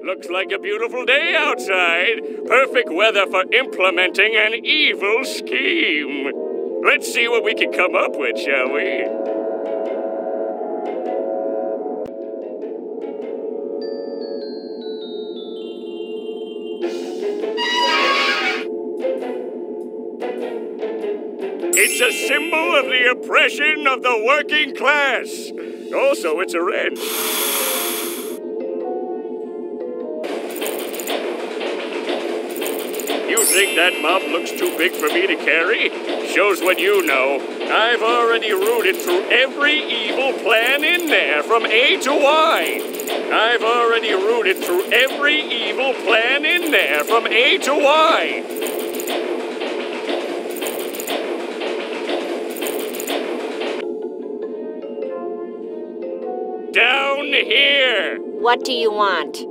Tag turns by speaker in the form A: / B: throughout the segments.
A: Looks like a beautiful day outside. Perfect weather for implementing an evil scheme. Let's see what we can come up with, shall we? It's a symbol of the oppression of the working class. Also, it's a wrench. You think that mop looks too big for me to carry? Shows what you know. I've already rooted through every evil plan in there from A to Y. I've already rooted through every evil plan in there from A to Y. Down here!
B: What do you want?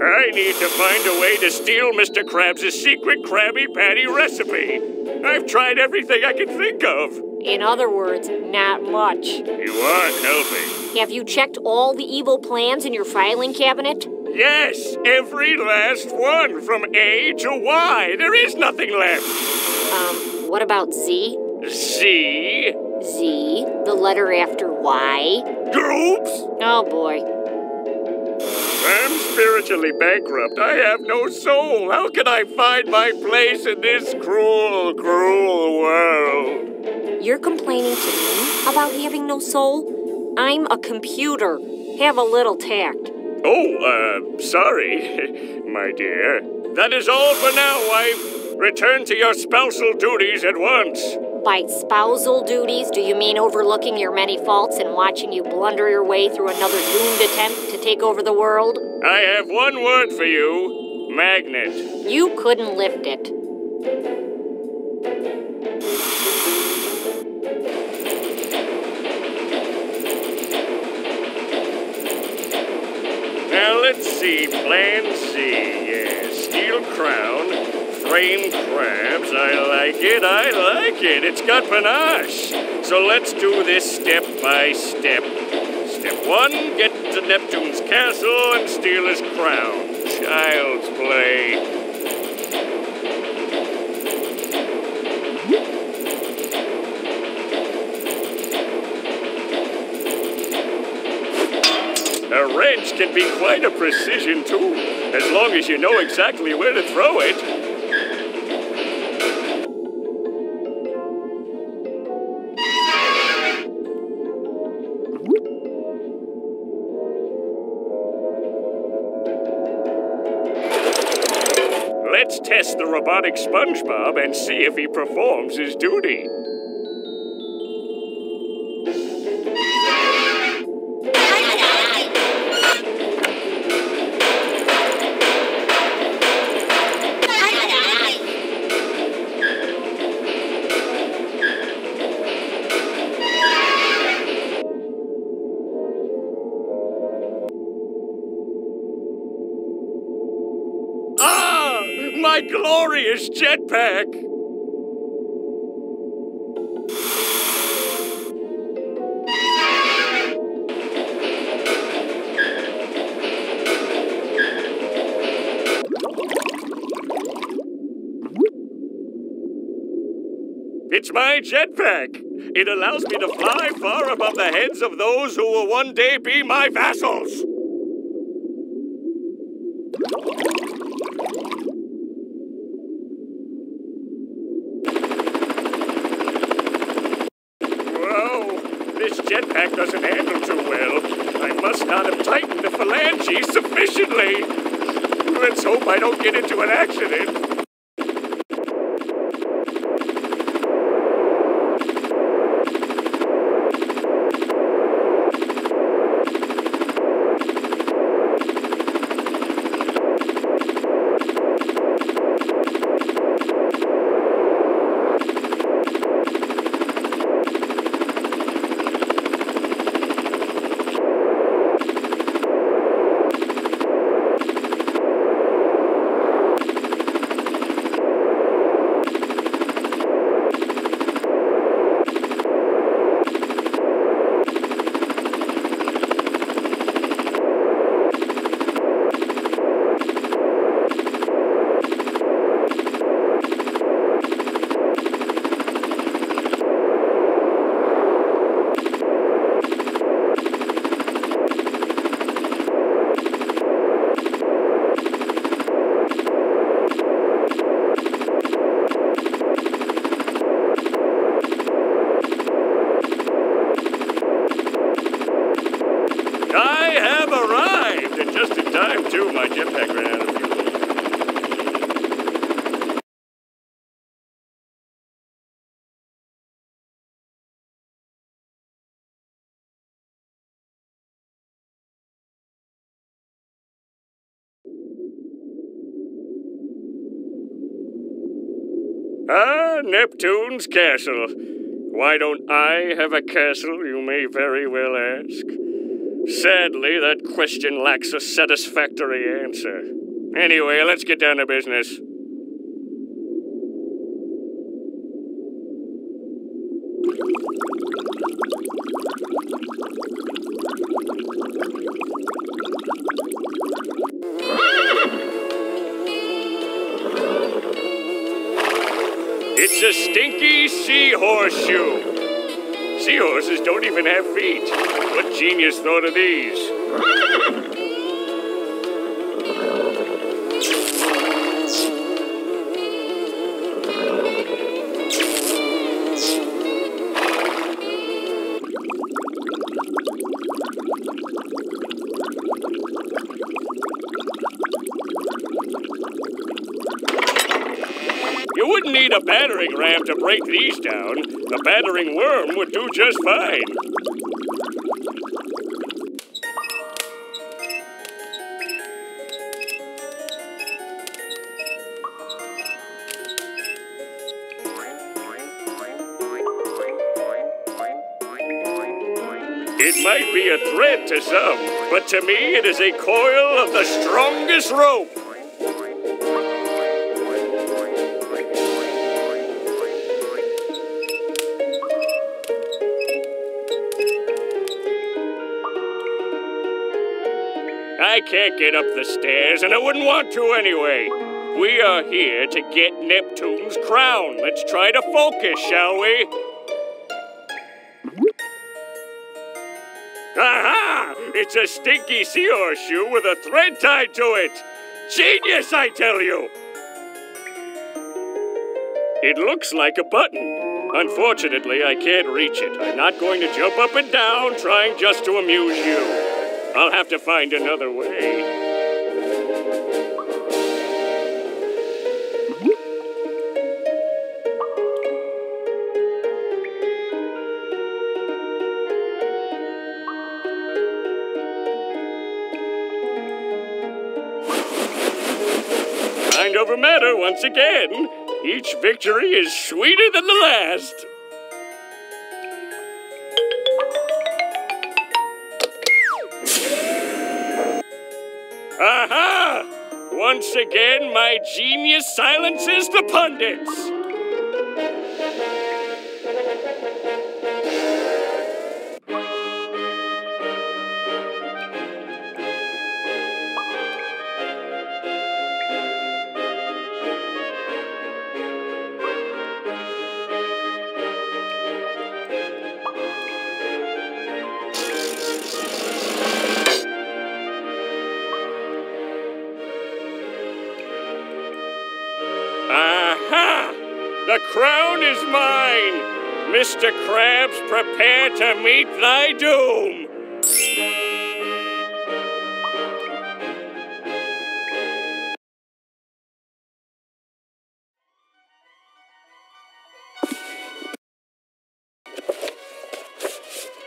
A: I need to find a way to steal Mr. Krabs' secret Krabby Patty recipe. I've tried everything I can think of.
B: In other words, not much.
A: You aren't helping.
B: Have you checked all the evil plans in your filing cabinet?
A: Yes, every last one, from A to Y. There is nothing left.
B: What about Z?
A: Z?
B: Z, the letter after Y?
A: Groups?
B: Oh, boy.
A: I'm spiritually bankrupt. I have no soul. How can I find my place in this cruel, cruel world?
B: You're complaining to me about having no soul? I'm a computer. Have a little tact.
A: Oh, sorry, my dear. That is all for now, wife. Return to your spousal duties at once.
B: By spousal duties, do you mean overlooking your many faults and watching you blunder your way through another doomed attempt to take over the world?
A: I have one word for you. Magnet.
B: You couldn't lift it.
A: Now let's see. Plan C. Yes. Steel crown. Frame crabs. I like it. I like it. It's got panache. So let's do this step by step. Step 1, get to Neptune's castle and steal his crown. Child's play. A wrench can be quite a precision tool, as long as you know exactly where to throw it. Let's test the robotic SpongeBob and see if he performs his duty. My glorious jetpack! It's my jetpack! It allows me to fly far above the heads of those who will one day be my vassals! This jetpack doesn't handle too well. I must not have tightened the phalanges sufficiently. Let's hope I don't get into an accident. Ah, Neptune's castle. Why don't I have a castle, you may very well ask? Sadly, that question lacks a satisfactory answer. Anyway, let's get down to business. It's a stinky seahorse shoe. Seahorses don't even have feet. What genius thought of these? You wouldn't need a battering ram to break these down. A battering worm would do just fine. It might be a threat to some, but to me it is a coil of the strongest rope. I can't get up the stairs, and I wouldn't want to anyway. We are here to get Neptune's crown. Let's try to focus, shall we? Aha! It's a stinky seahorse shoe with a thread tied to it. Genius, I tell you! It looks like a button. Unfortunately, I can't reach it. I'm not going to jump up and down trying just to amuse you. I'll have to find another way. Mind over matter once again. Each victory is sweeter than the last. Aha! Once again, my genius silences the pundits. Aha! The crown is mine! Mr. Krabs, prepare to meet thy doom!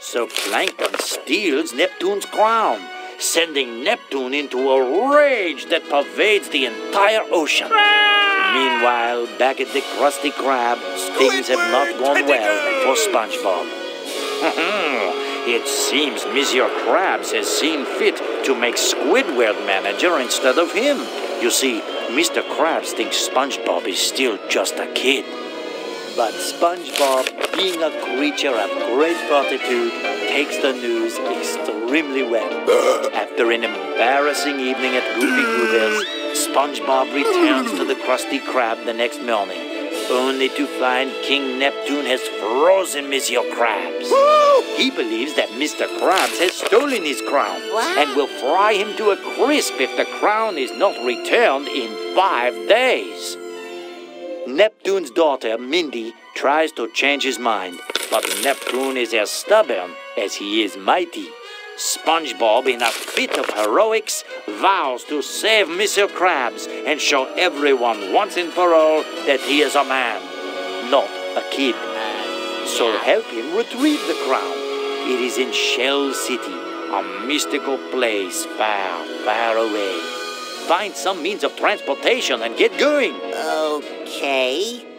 C: So Plankton steals Neptune's crown, sending Neptune into a rage that pervades the entire ocean. Meanwhile, back at the Krusty Krab, things have not gone well for SpongeBob. It seems Monsieur Krabs has seen fit to make Squidward manager instead of him. You see, Mr. Krabs thinks SpongeBob is still just a kid. But SpongeBob, being a creature of great fortitude, takes the news extremely well. After an embarrassing evening at Goofy Goober's, SpongeBob returns to the Krusty Krab the next morning, only to find King Neptune has frozen Monsieur Krabs. He believes that Mr. Krabs has stolen his crown and will fry him to a crisp if the crown is not returned in 5 days. Neptune's daughter, Mindy, tries to change his mind, but Neptune is as stubborn as he is mighty. SpongeBob, in a fit of heroics, vows to save Mr. Krabs and show everyone once and for all that he is a man, not a kid. So help him retrieve the crown. It is in Shell City, a mystical place far, far away. find some means of transportation and get going.
D: Okay.